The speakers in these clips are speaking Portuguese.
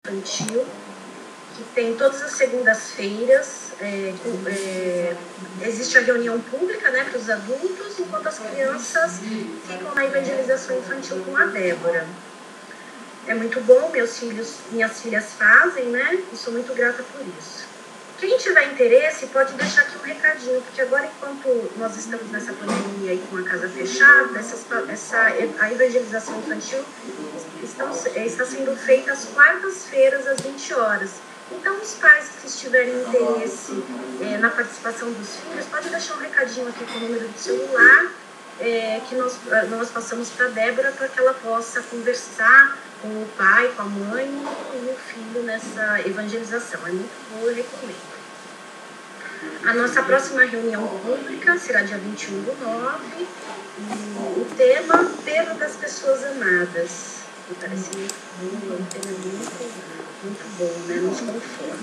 infantil, que tem todas as segundas-feiras. Existe a reunião pública, né, para os adultos, enquanto as crianças ficam na evangelização infantil com a Débora. É muito bom, minhas filhas fazem, né, e sou muito grata por isso. Quem tiver interesse pode deixar aqui um recadinho, porque agora, enquanto nós estamos nessa pandemia e com a casa fechada, a evangelização infantil está sendo feita às quartas-feiras, às 20 horas. Então, os pais que tiverem interesse na participação dos filhos, pode deixar um recadinho aqui com o número do celular, que nós passamos para a Débora, para que ela possa conversar com o pai, com a mãe e o filho nessa evangelização. É muito boa, eu recomendo. A nossa próxima reunião pública será dia 21/9, e o tema Perda das Pessoas Amadas. Me parece muito bom, é um tema muito bom, né? Nos conforta.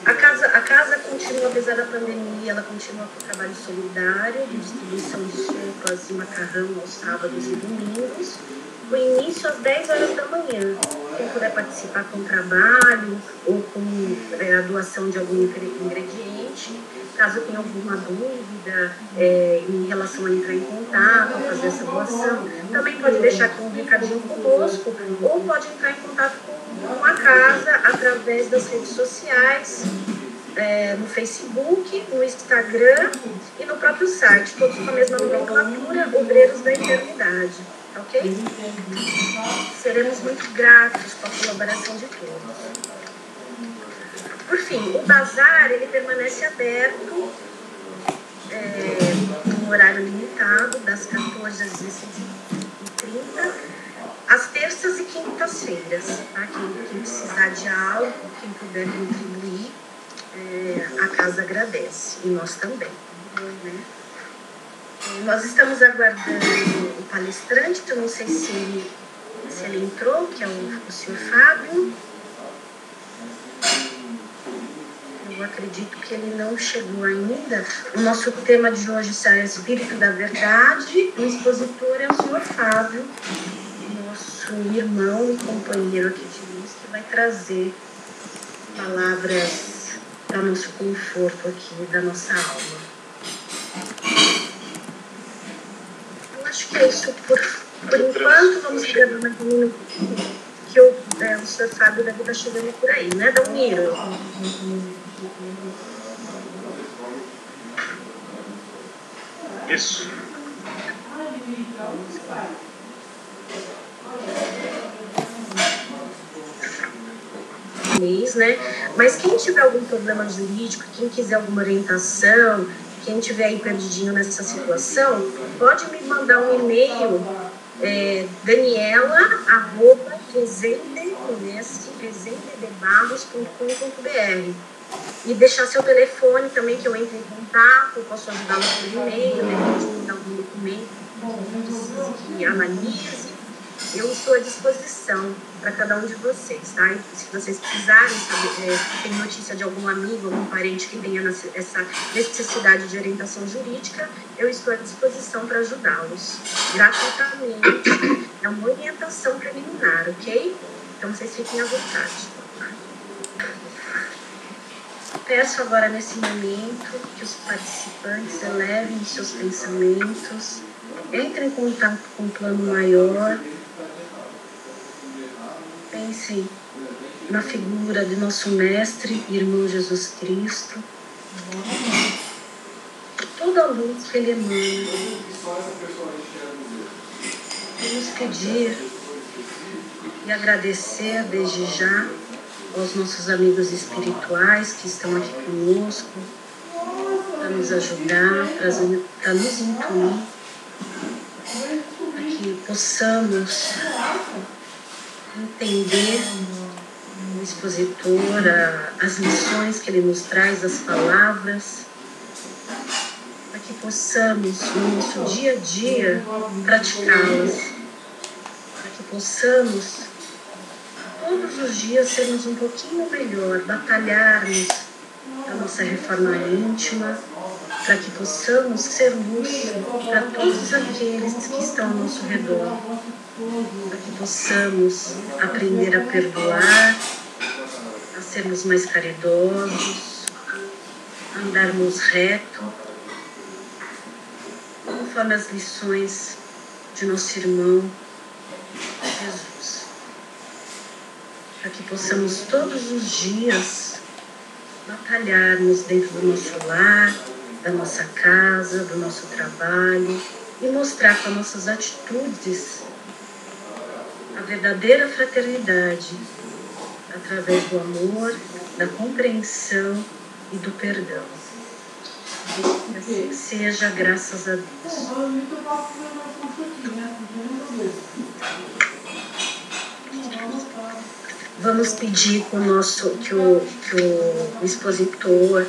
A casa continua, apesar da pandemia, ela continua com o trabalho solidário, de distribuição de sopas e macarrão aos sábados e domingos. O início às 10 horas da manhã. Quem puder participar com trabalho ou com a doação de algum ingrediente, caso tenha alguma dúvida em relação a entrar em contato, a fazer essa doação, também pode deixar aqui um recadinho conosco, ou pode entrar em contato com a casa através das redes sociais, no Facebook, no Instagram e no próprio site, todos com a mesma nomenclatura, Obreiros da Eternidade. Ok? Seremos muito gratos com a colaboração de todos. Por fim, o bazar ele permanece aberto num horário limitado, das 14 às 16h30, às terças e quintas-feiras. Tá? Quem precisar de algo, quem puder contribuir, a casa agradece, e nós também. Né? Nós estamos aguardando o palestrante, eu não sei se ele entrou, que é o senhor Fábio. Eu acredito que ele não chegou ainda. O nosso tema de hoje será Espírito da Verdade. O expositor é o senhor Fábio, nosso irmão e companheiro aqui de luz, que vai trazer palavras para nosso conforto aqui, da nossa alma. Acho que é isso por enquanto. Vamos gravando mais um minuto, que o senhor Fábio deve estar chegando por aí, né, Dalmiro? Isso. Né? Mas quem tiver algum problema jurídico, quem quiser alguma orientação, quem tiver aí perdidinho nessa situação, pode me mandar um e-mail, daniela@presentedebarros.com.br, e deixar seu telefone também, que eu entre em contato. Eu posso ajudá-lo por e-mail, de repente mandar algum documento que precise que analise. Eu estou à disposição para cada um de vocês, tá? E se vocês precisarem saber, tem notícia de algum amigo, algum parente que tenha essa necessidade de orientação jurídica, eu estou à disposição para ajudá-los gratuitamente. É uma orientação preliminar, ok? Então vocês fiquem à vontade. Peço agora, nesse momento, que os participantes elevem os seus pensamentos, entrem em contato com o plano maior. Pensem na figura de nosso Mestre e Irmão Jesus Cristo, toda a luz que Ele emana. Vamos pedir e agradecer desde já aos nossos amigos espirituais que estão aqui conosco, para nos ajudar, para nos intuir, para que possamos entender o expositor, as lições que ele nos traz, as palavras, para que possamos, no nosso dia a dia, praticá-las, para que possamos, todos os dias, sermos um pouquinho melhor, batalharmos a nossa reforma íntima, para que possamos ser luz para todos aqueles que estão ao nosso redor, para que possamos aprender a perdoar, a sermos mais caridosos, a andarmos reto, conforme as lições de nosso irmão Jesus, para que possamos todos os dias batalharmos dentro do nosso lar, da nossa casa, do nosso trabalho e mostrar com as nossas atitudes a verdadeira fraternidade através do amor, da compreensão e do perdão. Que assim seja, graças a Deus. Vamos pedir que o expositor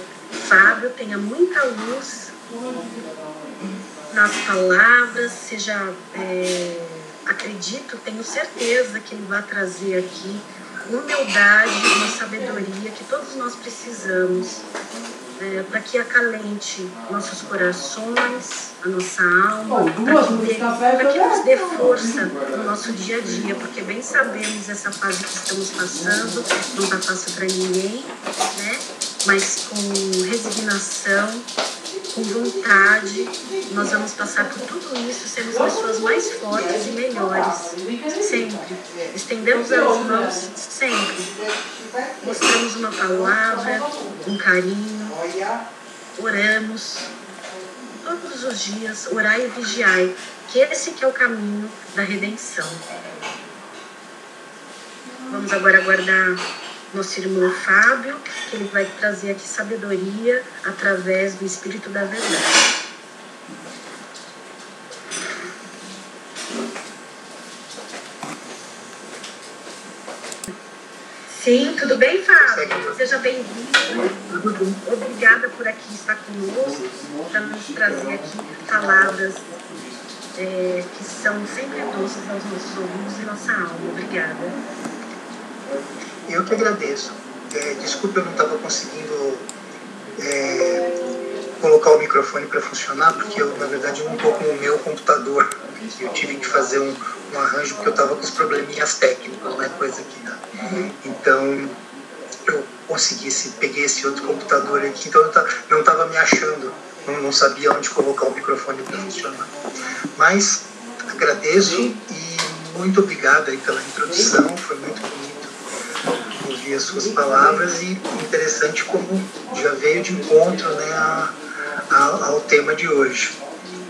Fábio tenha muita luz nas palavras, acredito, tenho certeza que ele vai trazer aqui humildade, uma sabedoria que todos nós precisamos, para que acalente nossos corações, a nossa alma, para que nos dê força no nosso dia a dia, porque bem sabemos essa fase que estamos passando, não está fácil para ninguém, né? Mas com resignação, com vontade, nós vamos passar por tudo isso, sermos pessoas mais fortes e melhores, sempre. Estendemos as mãos, sempre. Mostramos uma palavra, um carinho, oramos, todos os dias, orai e vigiai, que esse que é o caminho da redenção. Vamos agora aguardar nosso irmão Fábio, que ele vai trazer aqui sabedoria através do Espírito da Verdade. Sim, tudo bem, Fábio? Seja bem-vindo. Obrigada por aqui estar conosco, para nos trazer aqui palavras que são sempre doces aos nossos ouvidos e nossa alma. Obrigada. Eu que agradeço. Desculpa, eu não estava conseguindo colocar o microfone para funcionar, porque eu, na verdade, não estou com o meu computador. Eu tive que fazer um arranjo, porque eu estava com os probleminhas técnicos, né, coisa aqui, né? Então, eu peguei esse outro computador aqui, então eu não estava me achando, não sabia onde colocar o microfone para funcionar. Mas agradeço e muito obrigado aí pela introdução, foi muito bonito ouvir as suas palavras e interessante como já veio de encontro, né, ao tema de hoje,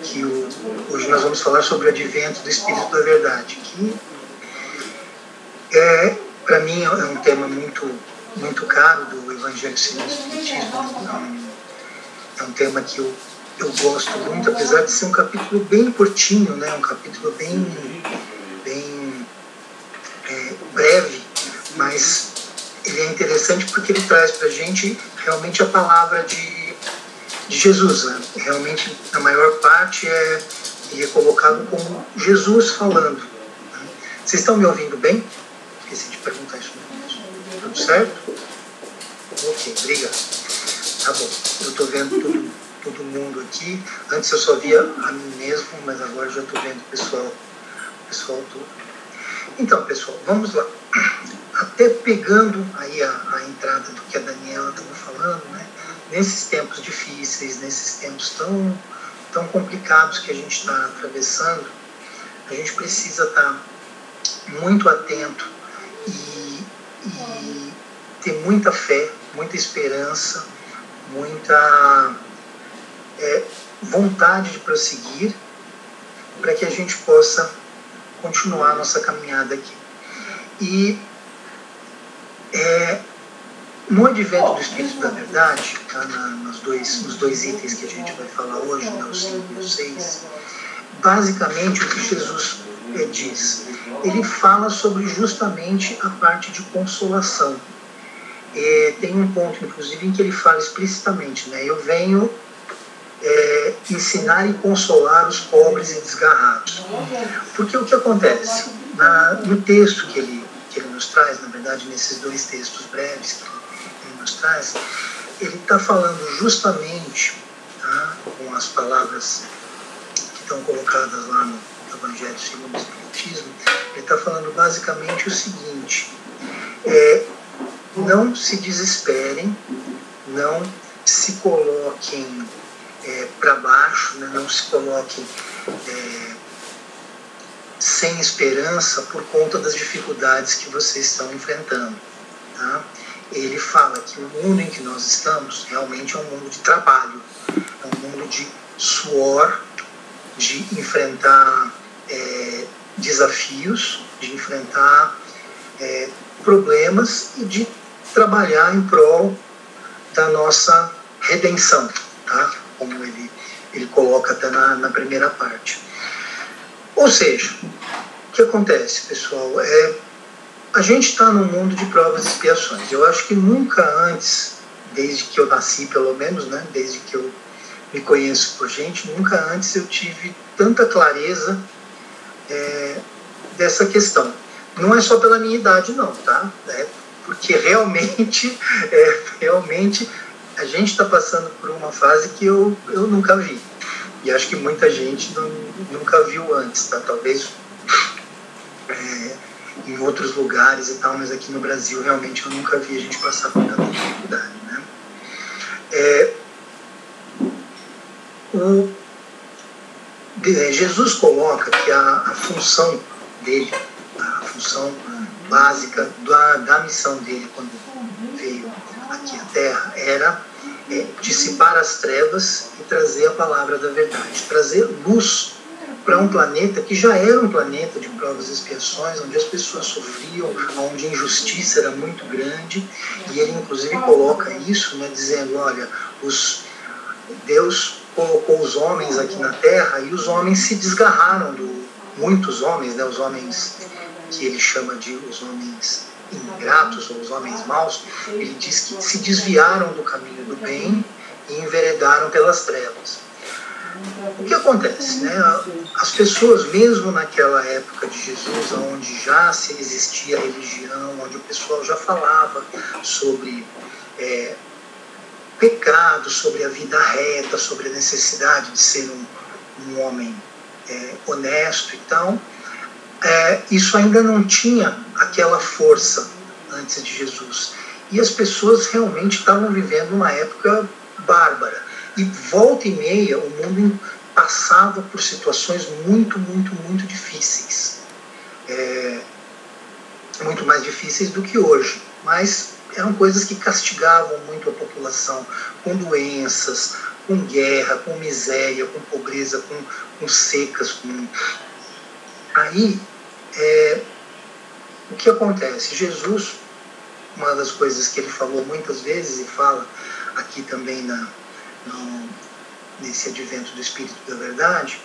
que hoje nós vamos falar sobre o advento do Espírito da Verdade, que para mim é um tema muito caro do Evangelho segundo o Espiritismo. É um tema que eu gosto muito, apesar de ser um capítulo bem curtinho, né, um capítulo bem breve, mas ele é interessante porque ele traz para a gente realmente a palavra de Jesus, né? Realmente, a maior parte ele é colocado como Jesus falando, né? Vocês estão me ouvindo bem? Esqueci de perguntar isso no começo. Tudo certo? Ok, obrigado. Tá bom, eu estou vendo todo mundo aqui. Antes eu só via a mim mesmo, mas agora já estou vendo o pessoal todo. Então, pessoal, vamos lá. Até pegando aí a entrada do que a Daniela estava falando, né? Nesses tempos difíceis, nesses tempos tão complicados que a gente está atravessando, a gente precisa estar muito atento e ter muita fé, muita esperança, muita vontade de prosseguir para que a gente possa continuar a nossa caminhada aqui. E no advento do Espírito da Verdade, tá, nos dois itens que a gente vai falar hoje, né, os 5 e os 6, basicamente o que Jesus diz, ele fala sobre justamente a parte de consolação. Tem um ponto, inclusive, em que ele fala explicitamente, né, eu venho ensinar e consolar os pobres e desgarrados. Porque o que acontece? No texto que ele nos traz, na verdade, nesses 2 textos breves que ele nos traz, ele está falando justamente, tá, com as palavras que estão colocadas lá no Evangelho segundo o Espiritismo, ele está falando basicamente o seguinte: não se desesperem, não se coloquem para baixo, né? Não se coloquem sem esperança por conta das dificuldades que vocês estão enfrentando. Tá? Ele fala que o mundo em que nós estamos realmente é um mundo de trabalho, é um mundo de suor, de enfrentar desafios, de enfrentar problemas e de trabalhar em prol da nossa redenção, tá? Como ele coloca até na primeira parte. Ou seja, o que acontece, pessoal? A gente está num mundo de provas e expiações. Eu acho que nunca antes, desde que eu nasci pelo menos, né, desde que eu me conheço por gente, nunca antes eu tive tanta clareza dessa questão. Não é só pela minha idade, não, tá? Porque realmente a gente está passando por uma fase que eu nunca vi. E acho que muita gente nunca viu antes, tá? Talvez em outros lugares e tal, mas aqui no Brasil realmente eu nunca vi a gente passar por tanta dificuldade, né? Jesus coloca que a função dele, a função básica da missão dele quando veio aqui à Terra era dissipar as trevas e trazer a palavra da verdade, trazer luz para um planeta que já era um planeta de provas e expiações, onde as pessoas sofriam, onde a injustiça era muito grande, e ele inclusive coloca isso, né, dizendo, olha, Deus colocou os homens aqui na Terra e os homens se desgarraram muitos homens, né, os homens que ele chama de os homens ingratos ou os homens maus, ele diz que se desviaram do caminho do bem e enveredaram pelas trevas. O que acontece, né? As pessoas, mesmo naquela época de Jesus, onde já se existia religião, onde o pessoal já falava sobre pecado, sobre a vida reta, sobre a necessidade de ser um homem honesto e tal, isso ainda não tinha aquela força antes de Jesus. E as pessoas realmente estavam vivendo uma época bárbara. E volta e meia o mundo passava por situações muito, muito, muito difíceis. Muito mais difíceis do que hoje. Mas eram coisas que castigavam muito a população, com doenças, com guerra, com miséria, com pobreza, com secas. Aí, o que acontece? Jesus, uma das coisas que ele falou muitas vezes e fala aqui também nesse advento do Espírito da Verdade,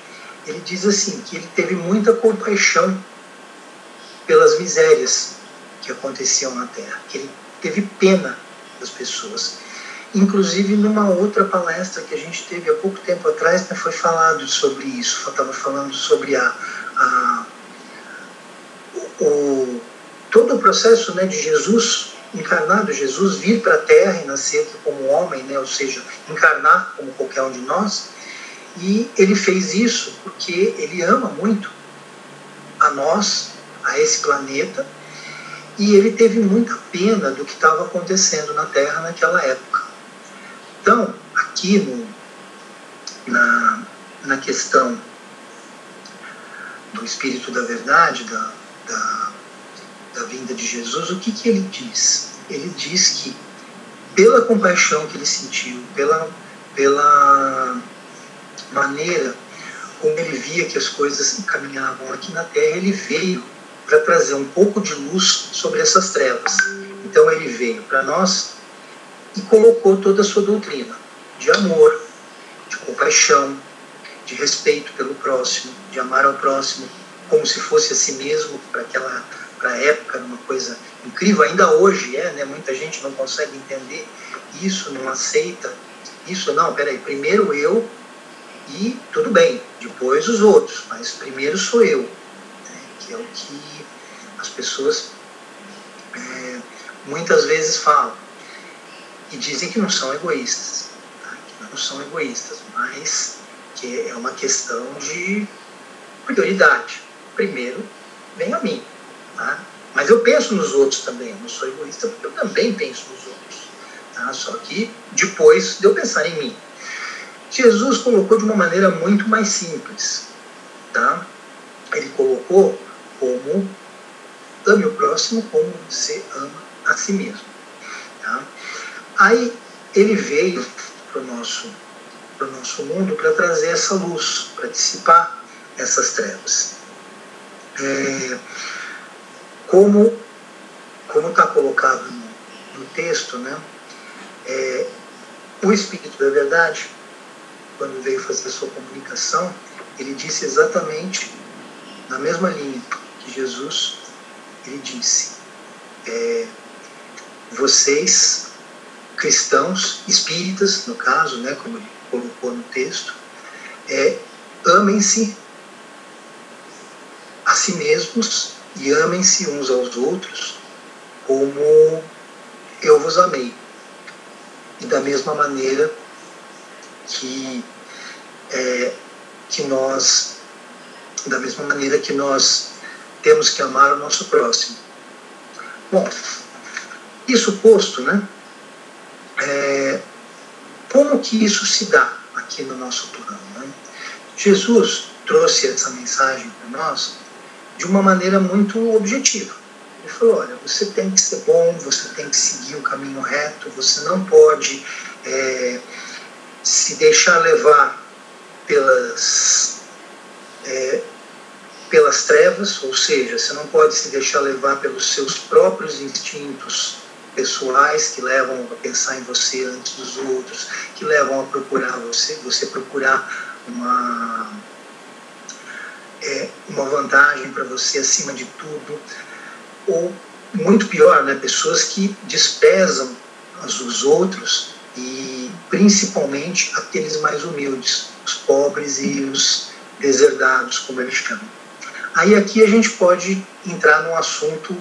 ele diz assim, que ele teve muita compaixão pelas misérias que aconteciam na Terra, que ele teve pena das pessoas. Inclusive, numa outra palestra que a gente teve há pouco tempo atrás, né, foi falado sobre isso, estava falando sobre todo o processo, né, de Jesus encarnado, Jesus vir para a Terra e nascer aqui como homem, né, ou seja, encarnar como qualquer um de nós, e ele fez isso porque ele ama muito a nós, a esse planeta, e ele teve muita pena do que estava acontecendo na Terra naquela época. Então, aqui na questão do Espírito da Verdade, da vinda de Jesus, o que ele diz? Ele diz que, pela compaixão que ele sentiu, pela maneira como ele via que as coisas encaminhavam aqui na Terra, ele veio para trazer um pouco de luz sobre essas trevas. Então ele veio para nós e colocou toda a sua doutrina de amor, de compaixão, de respeito pelo próximo, de amar ao próximo como se fosse a si mesmo. Para a época, uma coisa incrível, ainda hoje né? Muita gente não consegue entender isso, não aceita isso. Não, peraí, primeiro eu e tudo bem, depois os outros, mas primeiro sou eu, né? Que é o que as pessoas muitas vezes falam e dizem que não são egoístas, tá? Que não não são egoístas, mas que é uma questão de prioridade. Primeiro vem a mim, tá? Mas eu penso nos outros também, eu não sou egoísta porque eu também penso nos outros, tá? Só que depois de eu pensar em mim. Jesus colocou de uma maneira muito mais simples, tá? Ele colocou como ame o próximo como você ama a si mesmo, tá? Aí ele veio para o nosso mundo para trazer essa luz, para dissipar essas trevas. Como está colocado no texto, né? O Espírito da Verdade, quando veio fazer a sua comunicação, ele disse exatamente na mesma linha que Jesus, ele disse, vocês, cristãos, espíritas, no caso, né, como ele colocou no texto, amem-se a si mesmos e amem-se uns aos outros como eu vos amei. E da mesma maneira que nós temos que amar o nosso próximo. Bom, isso posto, né? Como que isso se dá aqui no nosso plano, né? Jesus trouxe essa mensagem para nós de uma maneira muito objetiva. Ele falou, olha, você tem que ser bom, você tem que seguir o caminho reto, você não pode se deixar levar pelas trevas, ou seja, você não pode se deixar levar pelos seus próprios instintos pessoais que levam a pensar em você antes dos outros, que levam a procurar você procurar uma vantagem para você acima de tudo, ou muito pior, né, pessoas que desprezam os outros e principalmente aqueles mais humildes, os pobres e os deserdados, como eles chamam. Aí aqui a gente pode entrar num assunto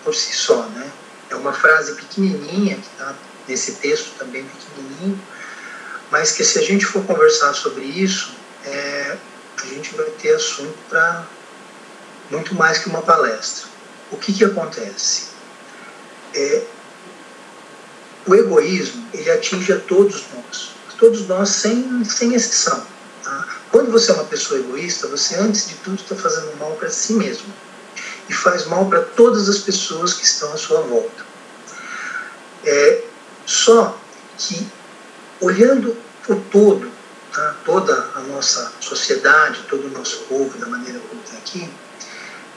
por si só, né? É uma frase pequenininha, que está nesse texto também pequenininho, mas que se a gente for conversar sobre isso, a gente vai ter assunto para muito mais que uma palestra. O que acontece? O egoísmo, ele atinge a todos nós sem exceção. Tá? Quando você é uma pessoa egoísta, você antes de tudo está fazendo mal para si mesmo e faz mal para todas as pessoas que estão à sua volta. Só que olhando o todo, tá? Toda a nossa sociedade, todo o nosso povo, da maneira como está aqui,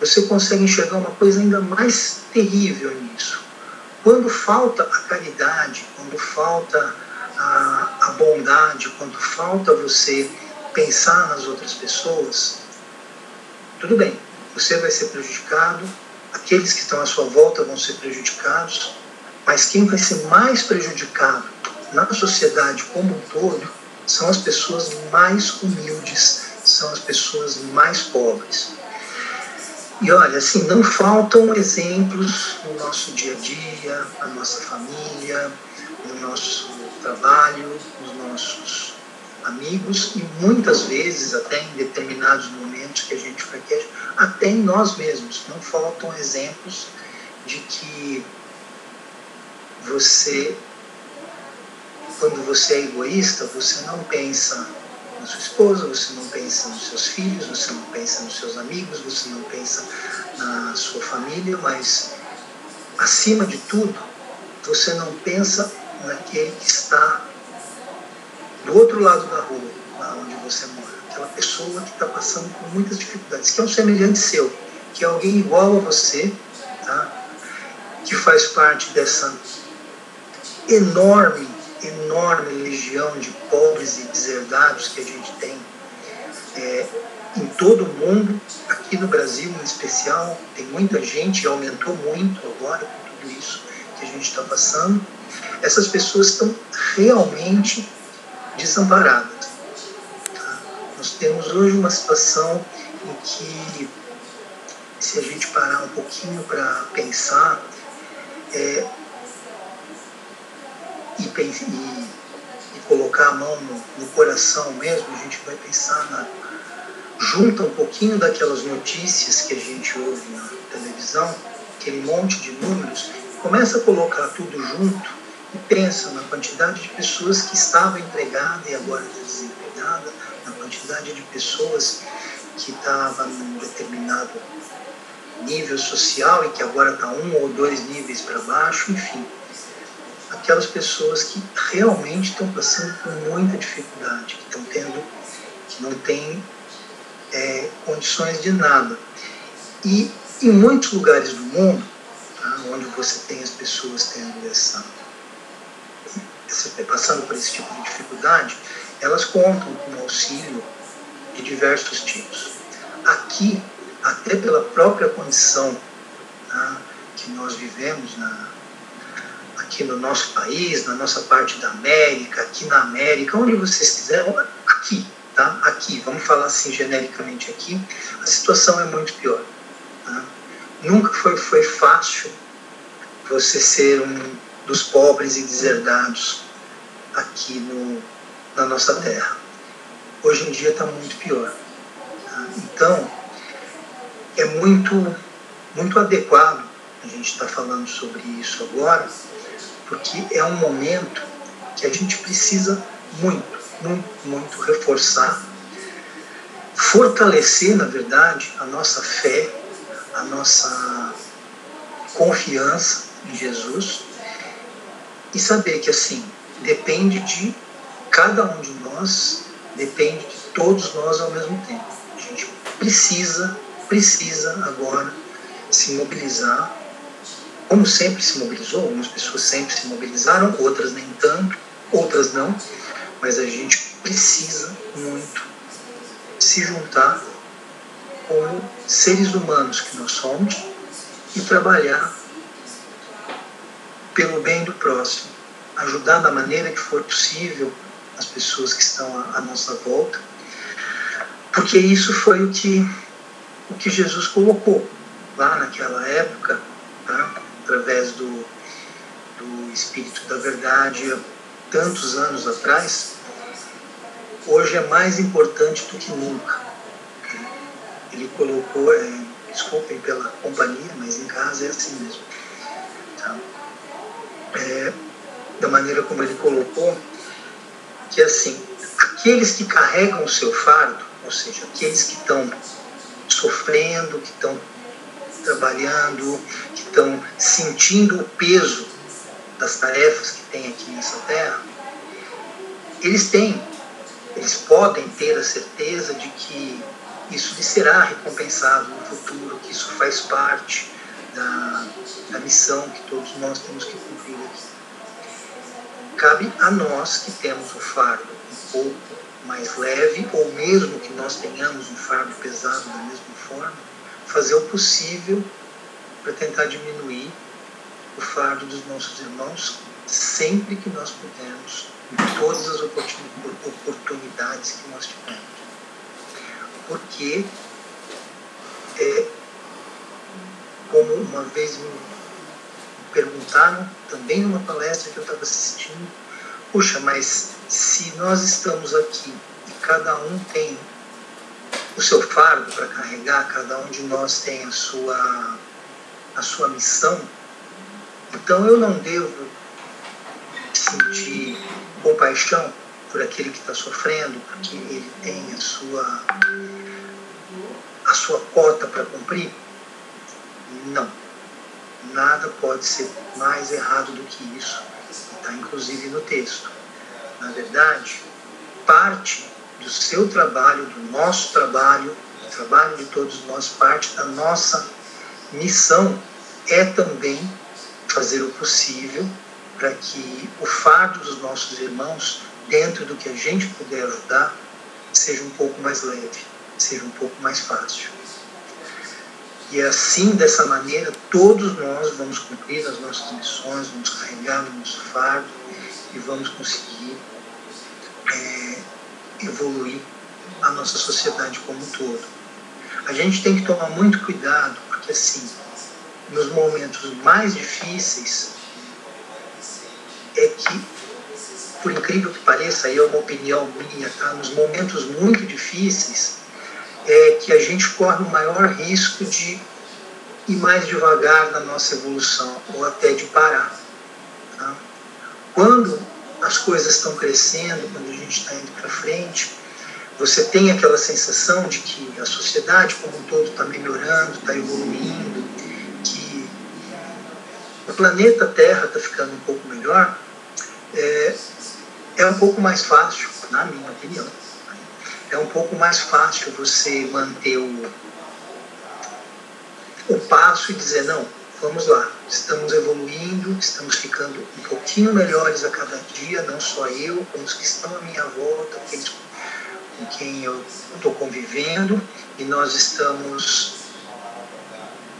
você consegue enxergar uma coisa ainda mais terrível nisso. Quando falta a caridade, quando falta a bondade, quando falta você pensar nas outras pessoas, tudo bem, você vai ser prejudicado, aqueles que estão à sua volta vão ser prejudicados, mas quem vai ser mais prejudicado na sociedade como um todo são as pessoas mais humildes, são as pessoas mais pobres. E olha, assim, não faltam exemplos no nosso dia a dia, na nossa família, no nosso trabalho, nos nossos amigos e muitas vezes, até em determinados momentos que a gente fraqueja, até em nós mesmos. Não faltam exemplos de que quando você é egoísta, você não pensa na sua esposa, você não pensa nos seus filhos, você não pensa nos seus amigos, você não pensa na sua família, mas, acima de tudo, você não pensa naquele que está do outro lado da rua, lá onde você mora. Aquela pessoa que está passando por muitas dificuldades, que é um semelhante seu, que é alguém igual a você, tá? Que faz parte dessa enorme legião de pobres e deserdados que a gente tem em todo o mundo, aqui no Brasil em especial, tem muita gente, e aumentou muito agora com tudo isso que a gente está passando. Essas pessoas estão realmente desamparadas. Tá? Nós temos hoje uma situação em que, se a gente parar um pouquinho para pensar, e colocar a mão no coração mesmo, a gente vai pensar junta um pouquinho daquelas notícias que a gente ouve na televisão, aquele monte de números, começa a colocar tudo junto e pensa na quantidade de pessoas que estavam empregadas e agora estão desempregadas, na quantidade de pessoas que estavam num determinado nível social e que agora está 1 ou 2 níveis para baixo, enfim. Aquelas pessoas que realmente estão passando por muita dificuldade, que não têm condições de nada. E em muitos lugares do mundo, tá, onde você tem as pessoas tendo passando por esse tipo de dificuldade, elas contam com auxílio de diversos tipos. Aqui, até pela própria condição, tá, que nós vivemos aqui no nosso país, na nossa parte da América, aqui na América, onde vocês quiserem, aqui, tá? Aqui, vamos falar assim genericamente aqui, a situação é muito pior. Tá? Nunca foi fácil você ser um dos pobres e deserdados aqui na nossa terra. Hoje em dia está muito pior. Tá? Então, é muito adequado a gente estar falando sobre isso agora, porque é um momento que a gente precisa muito reforçar, fortalecer, na verdade, a nossa fé, a nossa confiança em Jesus e saber que, assim, depende de cada um de nós, depende de todos nós ao mesmo tempo. A gente precisa agora se mobilizar, como sempre se mobilizou. Algumas pessoas sempre se mobilizaram, outras nem tanto, outras não, mas a gente precisa muito se juntar como seres humanos que nós somos e trabalhar pelo bem do próximo, ajudar da maneira que for possível as pessoas que estão à nossa volta, porque isso foi o que Jesus colocou lá naquela época, tá? Através do Espírito da Verdade, há tantos anos atrás. Hoje é mais importante do que nunca. Ele colocou, desculpem pela companhia, mas em casa é assim mesmo. Tá? Da maneira como ele colocou, que assim, aqueles que carregam o seu fardo, ou seja, aqueles que estão sofrendo, que estão trabalhando, que estão sentindo o peso das tarefas que tem aqui nessa terra, eles podem ter a certeza de que isso lhes será recompensado no futuro, que isso faz parte da missão que todos nós temos que cumprir aqui. Cabe a nós que temos o fardo um pouco mais leve, ou mesmo que nós tenhamos um fardo pesado da mesma forma, fazer o possível para tentar diminuir o fardo dos nossos irmãos sempre que nós pudermos, em todas as oportunidades que nós tivermos. Porque, como uma vez me perguntaram, também numa palestra que eu estava assistindo, puxa, mas se nós estamos aqui e cada um tem o seu fardo para carregar, cada um de nós tem a sua missão, então eu não devo sentir compaixão por aquele que está sofrendo, porque ele tem a sua cota para cumprir? Não. Nada pode ser mais errado do que isso. Está inclusive no texto. Na verdade, parte do seu trabalho, do nosso trabalho, do trabalho de todos nós, parte da nossa missão é também fazer o possível para que o fardo dos nossos irmãos, dentro do que a gente puder ajudar, seja um pouco mais leve, seja um pouco mais fácil. E assim, dessa maneira, todos nós vamos cumprir as nossas missões, vamos carregar o nosso fardo e vamos conseguir evoluir a nossa sociedade como um todo. A gente tem que tomar muito cuidado, porque assim, nos momentos mais difíceis, é que por incrível que pareça, aí é uma opinião minha, tá? Nos momentos muito difíceis, é que a gente corre o maior risco de ir mais devagar na nossa evolução, ou até de parar. Tá? Quando as coisas estão crescendo, quando a gente está indo para frente, você tem aquela sensação de que a sociedade como um todo está melhorando, está evoluindo, que o planeta Terra está ficando um pouco melhor, é um pouco mais fácil, na minha opinião, é um pouco mais fácil você manter o passo e dizer, não, vamos lá, estamos evoluindo, estamos ficando um pouquinho melhores a cada dia, não só eu, como os que estão à minha volta, aqueles com quem eu estou convivendo, e nós estamos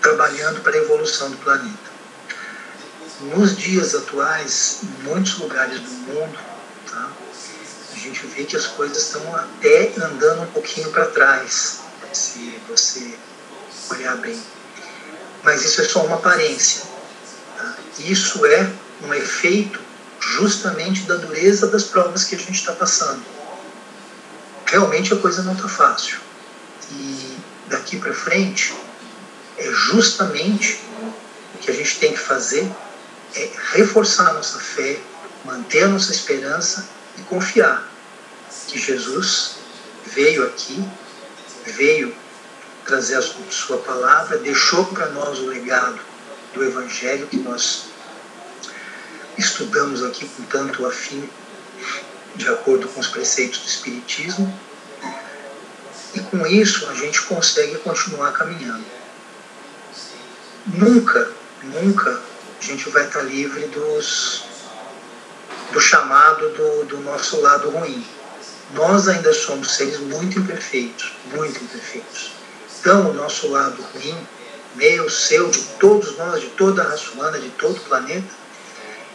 trabalhando para a evolução do planeta. Nos dias atuais, em muitos lugares do mundo, tá, a gente vê que as coisas estão até andando um pouquinho para trás, se você olhar bem. Mas isso é só uma aparência. Tá? Isso é um efeito justamente da dureza das provas que a gente está passando. Realmente a coisa não está fácil. E daqui para frente, é justamente o que a gente tem que fazer é reforçar a nossa fé, manter a nossa esperança e confiar que Jesus veio aqui, veio trazer a sua palavra, deixou para nós o legado do Evangelho que nós estudamos aqui com tanto afinco, de acordo com os preceitos do Espiritismo, e com isso a gente consegue continuar caminhando. Nunca a gente vai estar livre do chamado do nosso lado ruim. Nós ainda somos seres muito imperfeitos, muito imperfeitos. Então, o nosso lado ruim, meu, seu, de todos nós, de toda a raça humana, de todo o planeta,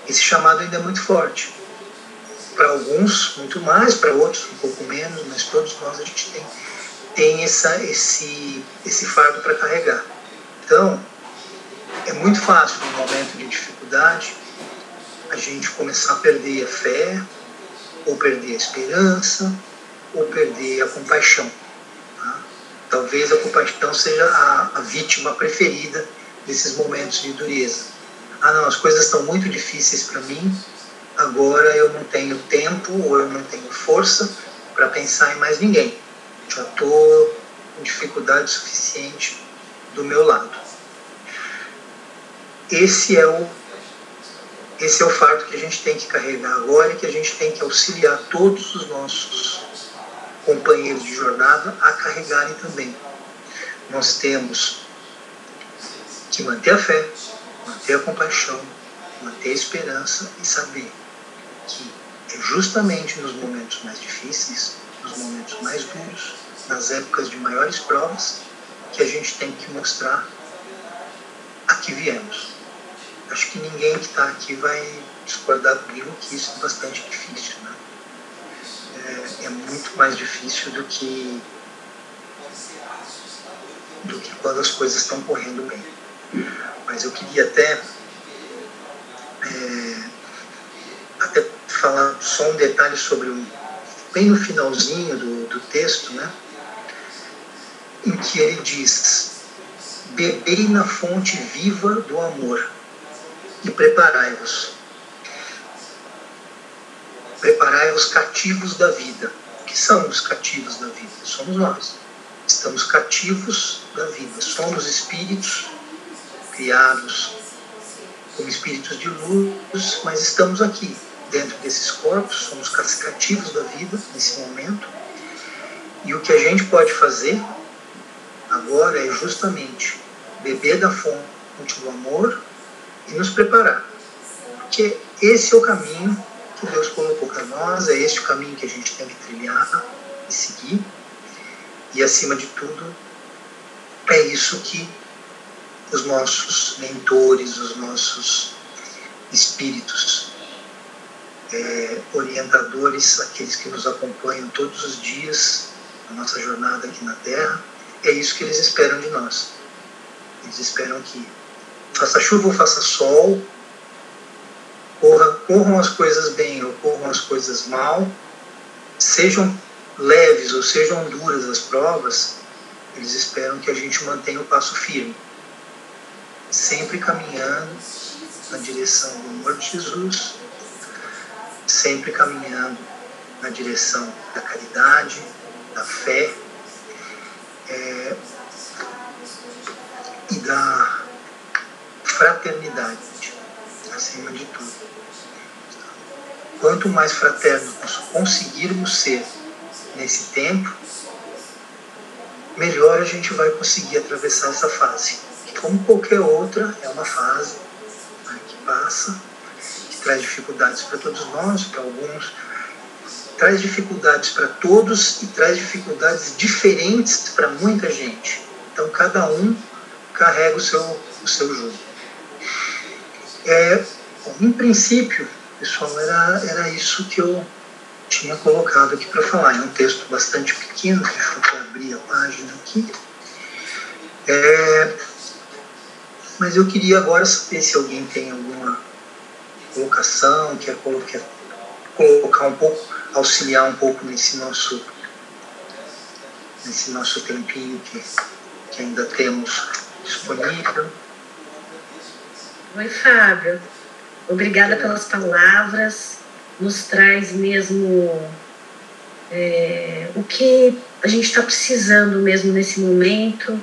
esse chamado ainda é muito forte. Para alguns, muito mais, para outros, um pouco menos, mas todos nós a gente tem esse fardo para carregar. Então, é muito fácil, num momento de dificuldade, a gente começar a perder a fé, ou perder a esperança, ou perder a compaixão. Tá? Talvez a compaixão seja a vítima preferida desses momentos de dureza. Ah, não, as coisas estão muito difíceis para mim, agora eu não tenho tempo ou eu não tenho força para pensar em mais ninguém. Já estou com dificuldade suficiente do meu lado. Esse é o fardo que a gente tem que carregar agora e que a gente tem que auxiliar todos os nossos companheiros de jornada a carregarem também. Nós temos que manter a fé, manter a compaixão, manter a esperança e saber que é justamente nos momentos mais difíceis, nos momentos mais duros, nas épocas de maiores provas, que a gente tem que mostrar a que viemos. Acho que ninguém que está aqui vai discordar comigo que isso é bastante difícil, né? É muito mais difícil do que quando as coisas estão correndo bem. Mas eu queria até falar só um detalhe sobre bem no finalzinho do texto, né? Em que ele diz: bebei na fonte viva do amor e preparai-vos. Preparai-vos cativos da vida. O que são os cativos da vida? Somos nós. Estamos cativos da vida. Somos espíritos criados como espíritos de luz, mas estamos aqui, dentro desses corpos, somos cativos da vida nesse momento. E o que a gente pode fazer agora é justamente beber da fonte do amor e nos preparar. Porque esse é o caminho que Deus colocou para nós, é esse o caminho que a gente tem que trilhar e seguir. E, acima de tudo, é isso que os nossos mentores, os nossos espíritos orientadores, aqueles que nos acompanham todos os dias na nossa jornada aqui na Terra, é isso que eles esperam de nós. Eles esperam que faça chuva ou faça sol, corra corram as coisas bem ou corram as coisas mal, sejam leves ou sejam duras as provas, eles esperam que a gente mantenha o passo firme, sempre caminhando na direção do amor de Jesus, sempre caminhando na direção da caridade, da fé e da fraternidade, acima de tudo. Quanto mais fraternos nós conseguirmos ser nesse tempo, melhor a gente vai conseguir atravessar essa fase. Que, como qualquer outra, é uma fase, né, que passa, que traz dificuldades para todos nós, para alguns, traz dificuldades para todos e traz dificuldades diferentes para muita gente. Então, cada um carrega o seu jugo. Em princípio, pessoal, era isso que eu tinha colocado aqui para falar. É um texto bastante pequeno, deixa eu abrir a página aqui. Mas eu queria agora saber se alguém tem alguma colocação, quer colocar um pouco, auxiliar um pouco nesse nosso tempinho que ainda temos disponível. Oi, Fábio. Obrigada pelas palavras. Nos traz mesmo o que a gente está precisando mesmo nesse momento,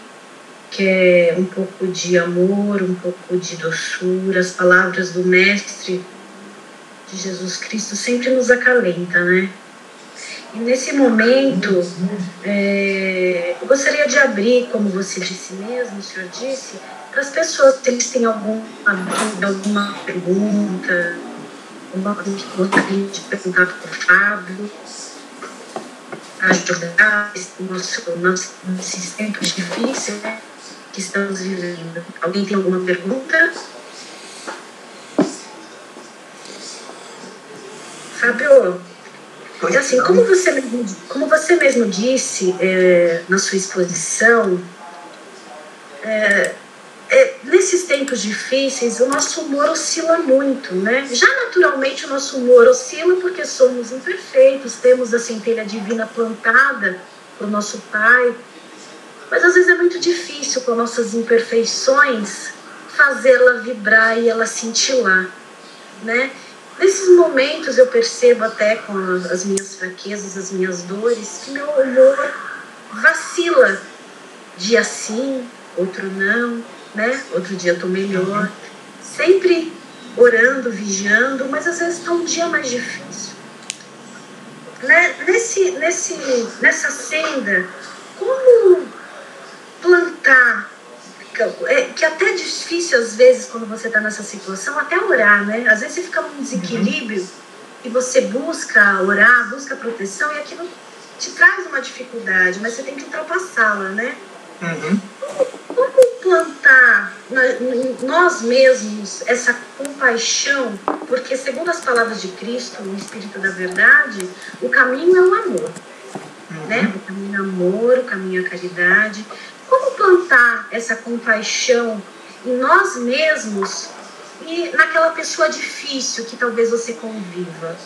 que é um pouco de amor, um pouco de doçura. As palavras do Mestre de Jesus Cristo sempre nos acalenta, né? E nesse momento, eu gostaria de abrir, como você disse mesmo, o senhor disse, para as pessoas, se eles têm alguma pergunta, alguma coisa que gostaria de perguntar para o Fábio, ajudar nesses tempos difíceis, né, que estamos vivendo. Alguém tem alguma pergunta? Fábio, assim, como você mesmo disse na sua exposição, nesses tempos difíceis o nosso humor oscila muito, né? Já naturalmente o nosso humor oscila porque somos imperfeitos, temos a centelha divina plantada para o nosso Pai, mas às vezes é muito difícil com nossas imperfeições fazê-la vibrar e ela cintilar, né? Nesses momentos eu percebo até com as minhas fraquezas, as minhas dores, que meu humor vacila. Dia sim, outro não, né? Outro dia estou melhor. Sempre orando, vigiando, mas às vezes está um dia mais difícil. Né? Nessa senda, como plantar, que até é difícil às vezes quando você está nessa situação, até orar, né? Às vezes você fica num desequilíbrio e você busca orar, busca proteção e aquilo te traz uma dificuldade, mas você tem que ultrapassá-la, né? Como plantar nós mesmos essa compaixão? Porque segundo as palavras de Cristo, o Espírito da Verdade, o caminho é o amor, né? O caminho é o amor, o caminho é a caridade. Como plantar essa compaixão em nós mesmos e naquela pessoa difícil que talvez você conviva?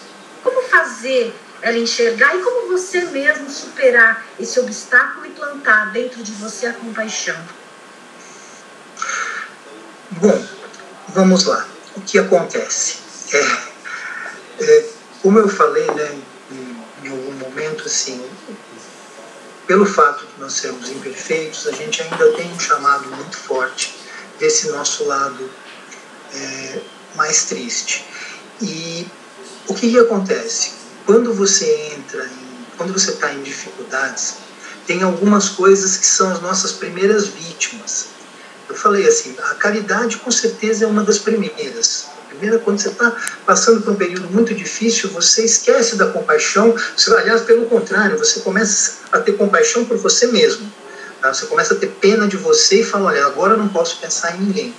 Como fazer ela enxergar e como você mesmo superar esse obstáculo e plantar dentro de você a compaixão? Bom, vamos lá. O que acontece? Como eu falei, né, em algum momento, assim, pelo fato de nós sermos imperfeitos, a gente ainda tem um chamado muito forte desse nosso lado mais triste. E o que acontece? Quando você está em dificuldades, tem algumas coisas que são as nossas primeiras vítimas. Eu falei assim, a caridade com certeza é uma das primeiras. Primeiro, quando você está passando por um período muito difícil, você esquece da compaixão. Aliás, pelo contrário, você começa a ter compaixão por você mesmo. Tá? Você começa a ter pena de você e fala, olha, agora eu não posso pensar em ninguém.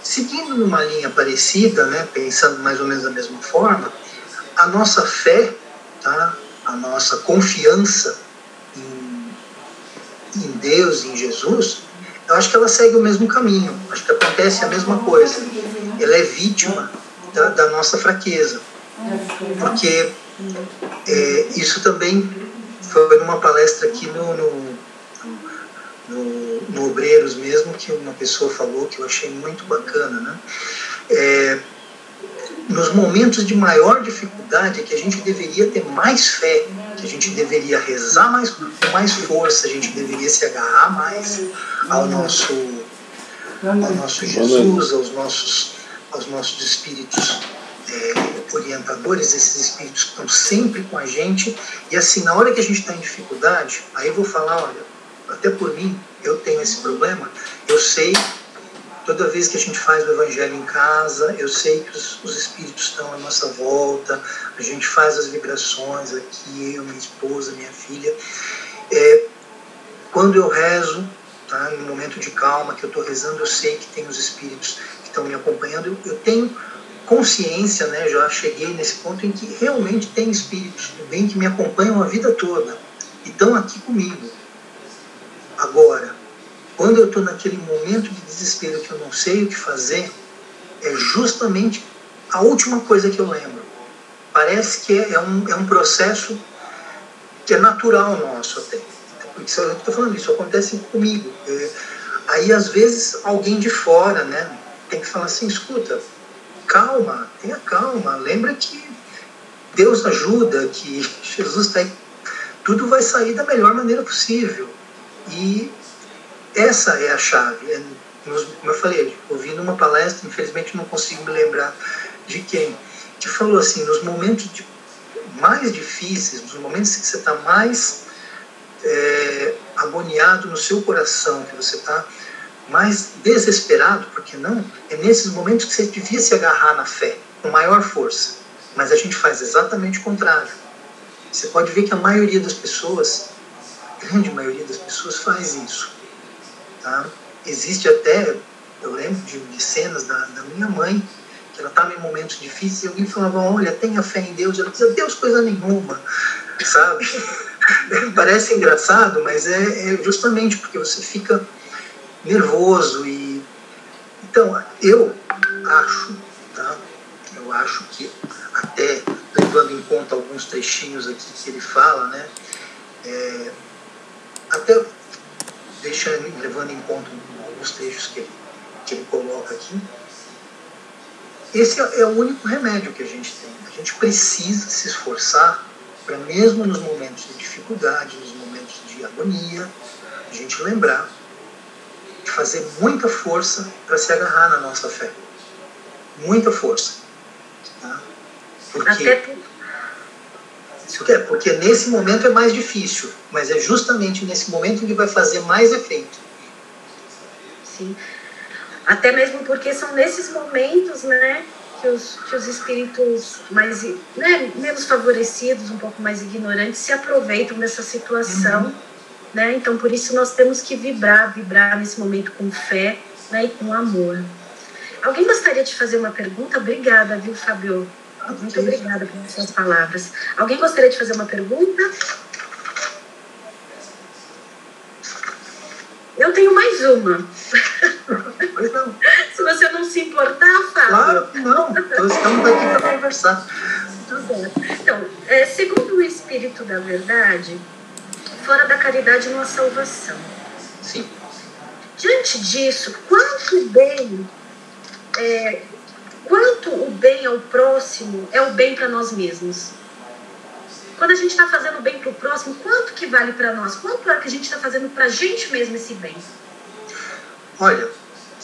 Seguindo numa linha parecida, né, pensando mais ou menos da mesma forma, a nossa fé, tá? A nossa confiança em Deus, em Jesus, eu acho que ela segue o mesmo caminho. Acho que acontece a mesma coisa. Ela é vítima da nossa fraqueza. Porque isso também foi numa palestra aqui no Obreiros mesmo, que uma pessoa falou, que eu achei muito bacana, né? Nos momentos de maior dificuldade é que a gente deveria ter mais fé, que a gente deveria rezar mais, com mais força, a gente deveria se agarrar mais ao nosso Jesus, aos nossos espíritos orientadores, esses espíritos que estão sempre com a gente. E assim, na hora que a gente está em dificuldade, aí eu vou falar, olha, até por mim, eu tenho esse problema, eu sei, toda vez que a gente faz o evangelho em casa, eu sei que os espíritos estão à nossa volta, a gente faz as vibrações aqui, eu, minha esposa, minha filha. Quando eu rezo, tá, no momento de calma que eu estou rezando, eu sei que tem os espíritos que estão me acompanhando, eu tenho consciência, né, já cheguei nesse ponto em que realmente tem espíritos do bem que me acompanham a vida toda e estão aqui comigo. Agora, quando eu estou naquele momento de desespero que eu não sei o que fazer, é justamente a última coisa que eu lembro. Parece que é um processo que é natural nosso até. Porque eu estou falando isso, acontece comigo. Aí, às vezes, alguém de fora, né, tem que falar assim, escuta, calma, tenha calma, lembra que Deus ajuda, que Jesus está aí, tudo vai sair da melhor maneira possível. E essa é a chave. Como eu falei, ouvi numa palestra, infelizmente não consigo me lembrar de quem, que falou assim, nos momentos mais difíceis, nos momentos que você está mais agoniado no seu coração, que você está mais desesperado, porque não? É nesses momentos que você devia se agarrar na fé, com maior força. Mas a gente faz exatamente o contrário. Você pode ver que a maioria das pessoas, a grande maioria das pessoas faz isso. Tá? Existe até, eu lembro de cenas da minha mãe, que ela estava em momentos difíceis e alguém falava, olha, tenha fé em Deus. Ela dizia, Deus coisa nenhuma, sabe? Parece engraçado, mas é justamente porque você fica nervoso. Então, eu acho que, até levando em conta alguns trechinhos aqui que ele fala, né, até levando em conta alguns trechos que ele coloca aqui, esse é o único remédio que a gente tem. A gente precisa se esforçar para, mesmo nos momentos de dificuldade, nos momentos de agonia, a gente lembrar de fazer muita força para se agarrar na nossa fé. Muita força. Tá? Porque nesse momento é mais difícil, mas é justamente nesse momento que vai fazer mais efeito. Sim. Até mesmo porque são nesses momentos, né, que os espíritos mais, né, menos favorecidos, um pouco mais ignorantes, se aproveitam dessa situação, né? Então, por isso nós temos que vibrar nesse momento com fé, né, e com amor. Alguém gostaria de fazer uma pergunta? Obrigada, viu, Fábio? Muito obrigada por suas palavras. Alguém gostaria de fazer uma pergunta? Eu tenho mais uma. Pois não. Se você não se importar, Fábio. Claro que não. Nós estamos aqui para conversar. Então, segundo o Espírito da Verdade, fora da caridade não há salvação. Sim. Diante disso, quanto o bem ao próximo é o bem para nós mesmos? Quando a gente está fazendo bem para o próximo, quanto que vale para nós? Quanto é que a gente está fazendo para a gente mesmo esse bem? Olha,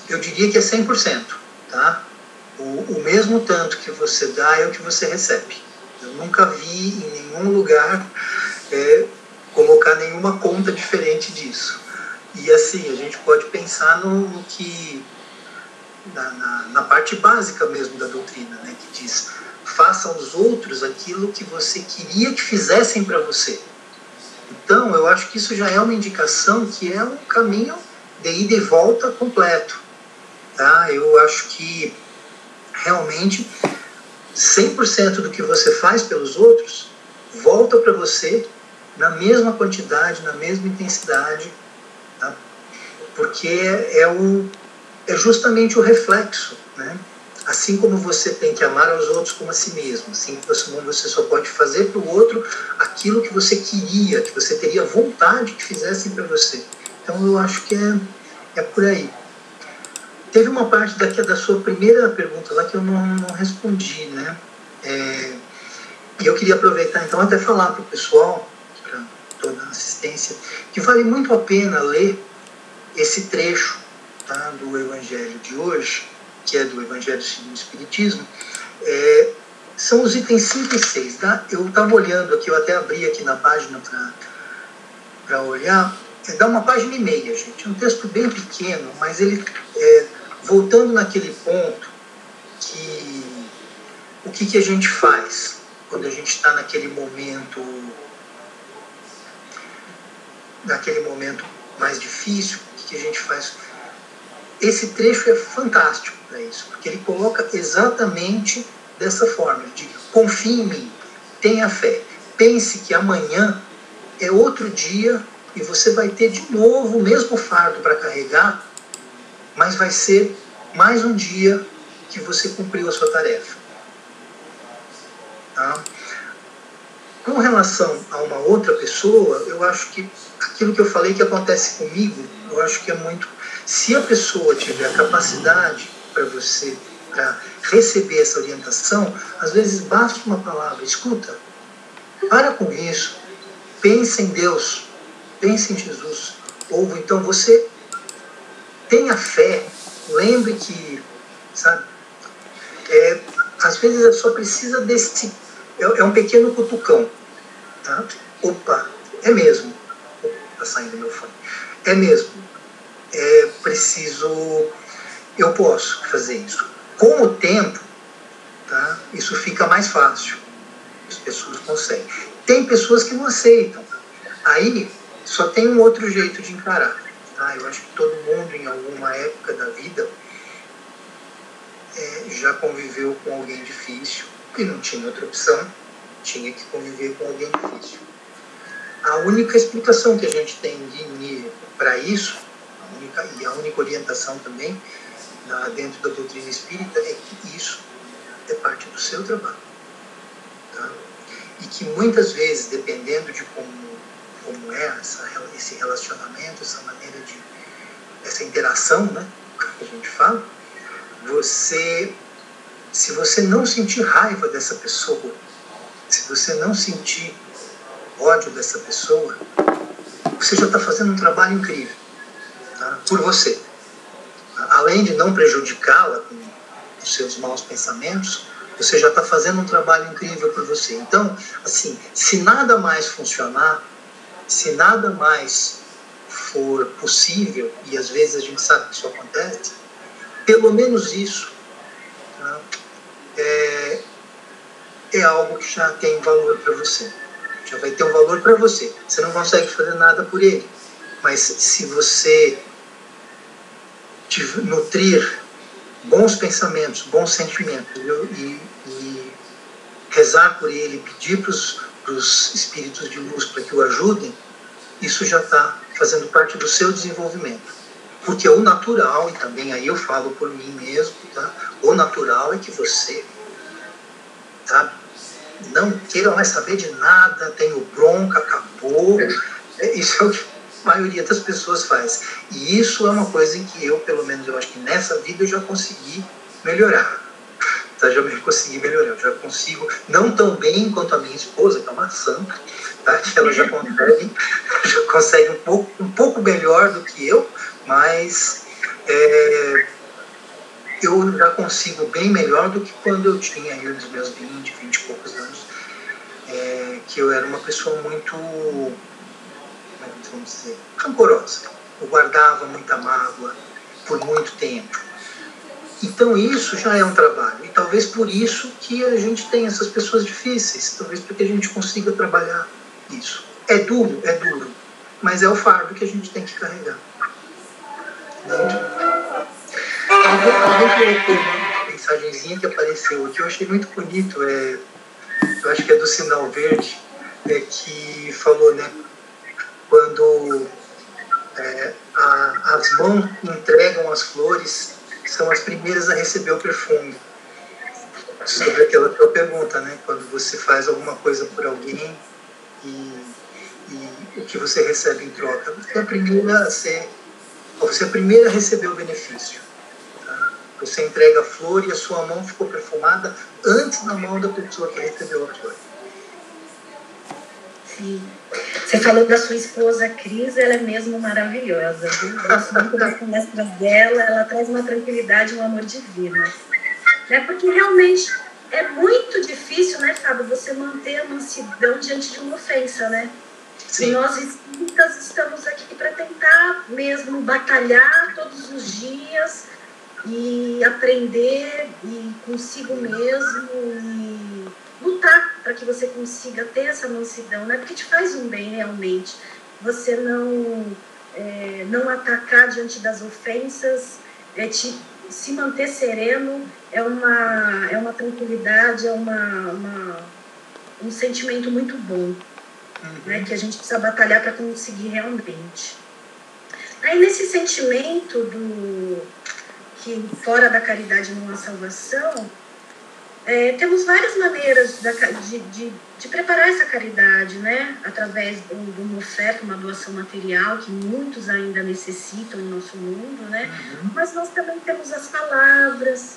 eu diria que é 100%, tá? O mesmo tanto que você dá é o que você recebe. Eu nunca vi em nenhum lugar colocar nenhuma conta diferente disso. E assim, a gente pode pensar no que... Na parte básica mesmo da doutrina, né, que diz, faça aos outros aquilo que você queria que fizessem para você. Então, eu acho que isso já é uma indicação que é um caminho de ida e volta completo. Tá? Eu acho que realmente 100% do que você faz pelos outros volta para você na mesma quantidade, na mesma intensidade, tá? Porque é justamente o reflexo, né? assim como você tem que amar aos outros como a si mesmo, assim como você só pode fazer para o outro aquilo que você queria, que você teria vontade que fizessem para você. Então eu acho que é por aí. Teve uma parte da sua primeira pergunta lá que eu não respondi, né? E eu queria aproveitar então até falar para o pessoal, para toda a assistência, que vale muito a pena ler esse trecho, tá, do Evangelho de hoje, que é do Evangelho segundo o Espiritismo. São os itens 5 e 6. Tá? Eu estava olhando aqui, eu até abri aqui na página para olhar. Dá uma página e meia, gente. É um texto bem pequeno, mas ele, voltando naquele ponto, o que a gente faz quando a gente está naquele momento mais difícil, o que a gente faz? Esse trecho é fantástico para isso, porque ele coloca exatamente dessa forma, de confie em mim, tenha fé, pense que amanhã é outro dia e você vai ter de novo o mesmo fardo para carregar, mas vai ser mais um dia que você cumpriu a sua tarefa. Tá? Com relação a uma outra pessoa, eu acho que aquilo que eu falei que acontece comigo, eu acho que é muito... Se a pessoa tiver a capacidade para você, para receber essa orientação, às vezes basta uma palavra, escuta, para com isso, pense em Deus, pense em Jesus, ou então você tenha fé, lembre que, sabe, às vezes só precisa desse... É um pequeno cutucão, tá? Opa, é mesmo. Está saindo meu fone. É mesmo. Eu posso fazer isso. Com o tempo, tá? Isso fica mais fácil. As pessoas conseguem. Tem pessoas que não aceitam. Aí só tem um outro jeito de encarar. Tá? Eu acho que todo mundo, em alguma época da vida, já conviveu com alguém difícil e não tinha outra opção, tinha que conviver com alguém difícil. A única explicação que a gente tem para isso, a única orientação também dentro da doutrina espírita, é que isso é parte do seu trabalho. Tá? E que muitas vezes, dependendo de como é esse relacionamento, essa maneira essa interação, né, que a gente fala, se você não sentir raiva dessa pessoa, se você não sentir ódio dessa pessoa, você já está fazendo um trabalho incrível, tá? Por você. Além de não prejudicá-la com os seus maus pensamentos, você já está fazendo um trabalho incrível por você. Então, assim, se nada mais funcionar, se nada mais for possível, e às vezes a gente sabe que isso acontece, pelo menos isso, tá? É algo que já tem valor para você. Já vai ter um valor para você. Você não consegue fazer nada por ele. Mas se você nutrir bons pensamentos, bons sentimentos, e rezar por ele, pedir para os espíritos de luz para que o ajudem, isso já está fazendo parte do seu desenvolvimento. Porque o natural, e também aí eu falo por mim mesmo, tá? O natural é que você, tá? Não queira mais saber de nada, tenho bronca, acabou. Isso é o que a maioria das pessoas faz. E isso é uma coisa em que eu, pelo menos, eu acho que nessa vida eu já consegui melhorar. Tá? Já consegui melhorar. Eu já consigo, não tão bem quanto a minha esposa, que é uma santa, tá? Que ela já consegue um pouco melhor do que eu, mas eu já consigo bem melhor do que quando eu tinha aí os meus 20 e poucos anos, que eu era uma pessoa muito, vamos dizer, rancorosa. Eu guardava muita mágoa por muito tempo. Então isso já é um trabalho. E talvez por isso que a gente tem essas pessoas difíceis. Talvez porque a gente consiga trabalhar isso. É duro, mas é o fardo que a gente tem que carregar. Alguém colocou uma mensagenzinha que apareceu aqui, eu achei muito bonito, eu acho que é do Sinal Verde, que falou, né, quando as mãos entregam as flores, são as primeiras a receber o perfume. sobre aquela tua pergunta, né? Quando você faz alguma coisa por alguém e o que você recebe em troca. Você é a primeira a receber o benefício. Tá? Você entrega a flor e a sua mão ficou perfumada antes da mão da pessoa que recebeu a flor. Sim. Você falou da sua esposa, Cris, ela é mesmo maravilhosa, viu? Gosto muito das palestras dela, ela traz uma tranquilidade, um amor divino. Né? Porque realmente é muito difícil, né, Fábio, você manter a mansidão diante de uma ofensa, né? Sim. E nós espíritas estamos aqui para tentar mesmo batalhar todos os dias e aprender e consigo mesmo e lutar para que você consiga ter essa mansidão, né? Porque te faz um bem realmente. Você não atacar diante das ofensas, se manter sereno é uma tranquilidade, é um sentimento muito bom, né? Que a gente precisa batalhar para conseguir realmente. Aí nesse sentimento que fora da caridade não há salvação, temos várias maneiras de preparar essa caridade, né? Através de uma oferta, uma doação material, que muitos ainda necessitam no nosso mundo, né? Mas nós também temos as palavras,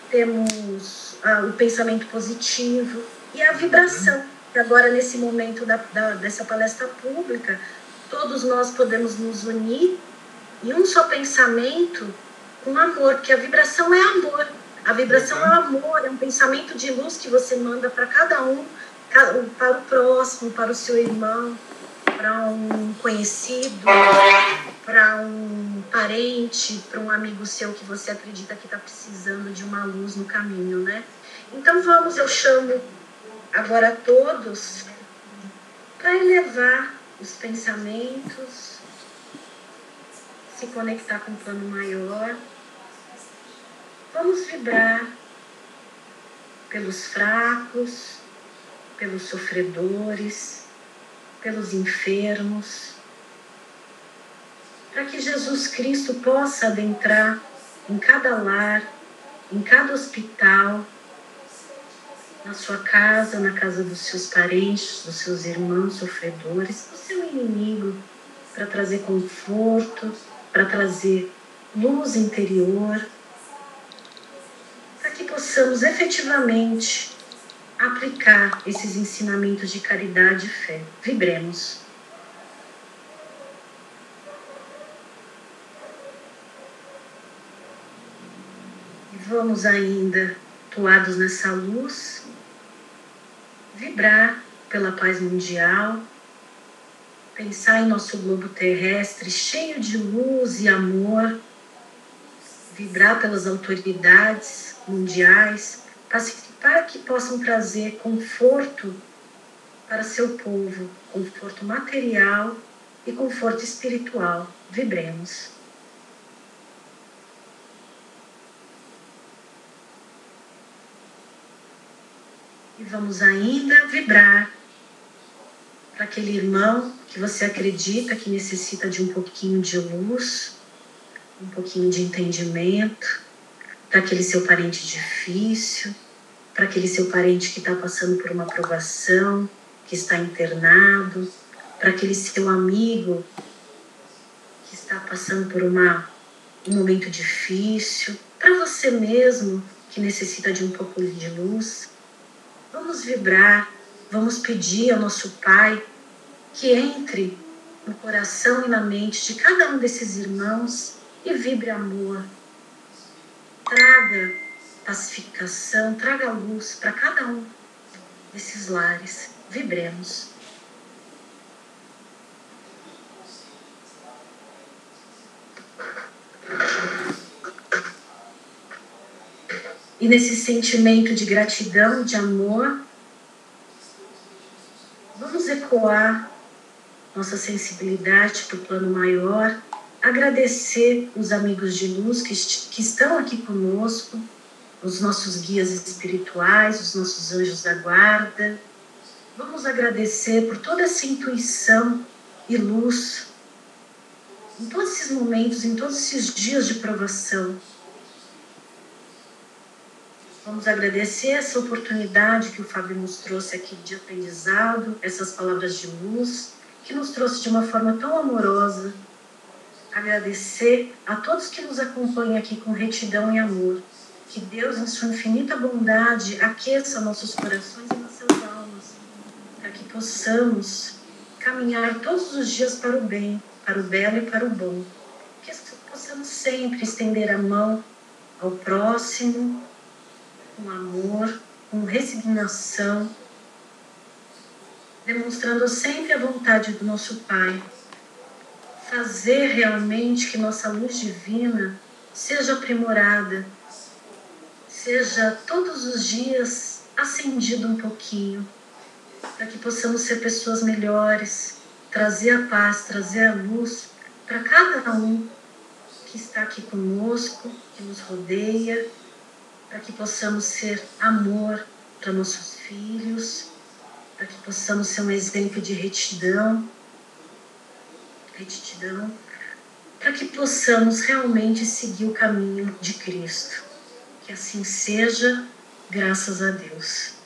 temos o pensamento positivo e a vibração, que agora nesse momento dessa palestra pública, todos nós podemos nos unir em um só pensamento com amor, porque a vibração é amor. A vibração é amor, é um pensamento de luz que você manda para cada um, para o próximo, para o seu irmão, para um conhecido, para um parente, para um amigo seu que você acredita que está precisando de uma luz no caminho, né? Então eu chamo agora todos para elevar os pensamentos, se conectar com um plano maior. Vamos vibrar pelos fracos, pelos sofredores, pelos enfermos, para que Jesus Cristo possa adentrar em cada lar, em cada hospital, na sua casa, na casa dos seus parentes, dos seus irmãos sofredores, do seu inimigo, para trazer conforto, para trazer luz interior, para que possamos efetivamente aplicar esses ensinamentos de caridade e fé. Vibremos. E vamos ainda, toados nessa luz, vibrar pela paz mundial, pensar em nosso globo terrestre cheio de luz e amor, vibrar pelas autoridades mundiais, para que possam trazer conforto para seu povo, conforto material e conforto espiritual. Vibremos. E vamos ainda vibrar para aquele irmão que você acredita que necessita de um pouquinho de luz, um pouquinho de entendimento, para aquele seu parente difícil, para aquele seu parente que está passando por uma provação, que está internado, para aquele seu amigo que está passando por um momento difícil, para você mesmo que necessita de um pouco de luz. Vamos vibrar, vamos pedir ao nosso Pai que entre no coração e na mente de cada um desses irmãos e vibre amor. Traga pacificação, traga luz para cada um desses lares. Vibremos. E nesse sentimento de gratidão, de amor, vamos ecoar nossa sensibilidade para o plano maior, agradecer os amigos de luz que estão aqui conosco, os nossos guias espirituais, os nossos anjos da guarda. Vamos agradecer por toda essa intuição e luz em todos esses momentos, em todos esses dias de provação. Vamos agradecer essa oportunidade que o Fábio nos trouxe aqui de aprendizado, essas palavras de luz, que nos trouxe de uma forma tão amorosa. Agradecer a todos que nos acompanham aqui com retidão e amor. Que Deus, em sua infinita bondade, aqueça nossos corações e nossas almas, para que possamos caminhar todos os dias para o bem, para o belo e para o bom. Que possamos sempre estender a mão ao próximo, com amor, com resignação, demonstrando sempre a vontade do nosso Pai. Fazer realmente que nossa luz divina seja aprimorada, seja todos os dias acendida um pouquinho, para que possamos ser pessoas melhores, trazer a paz, trazer a luz para cada um que está aqui conosco, que nos rodeia, para que possamos ser amor para nossos filhos, para que possamos ser um exemplo de retidão, para que possamos realmente seguir o caminho de Cristo. Que assim seja, graças a Deus.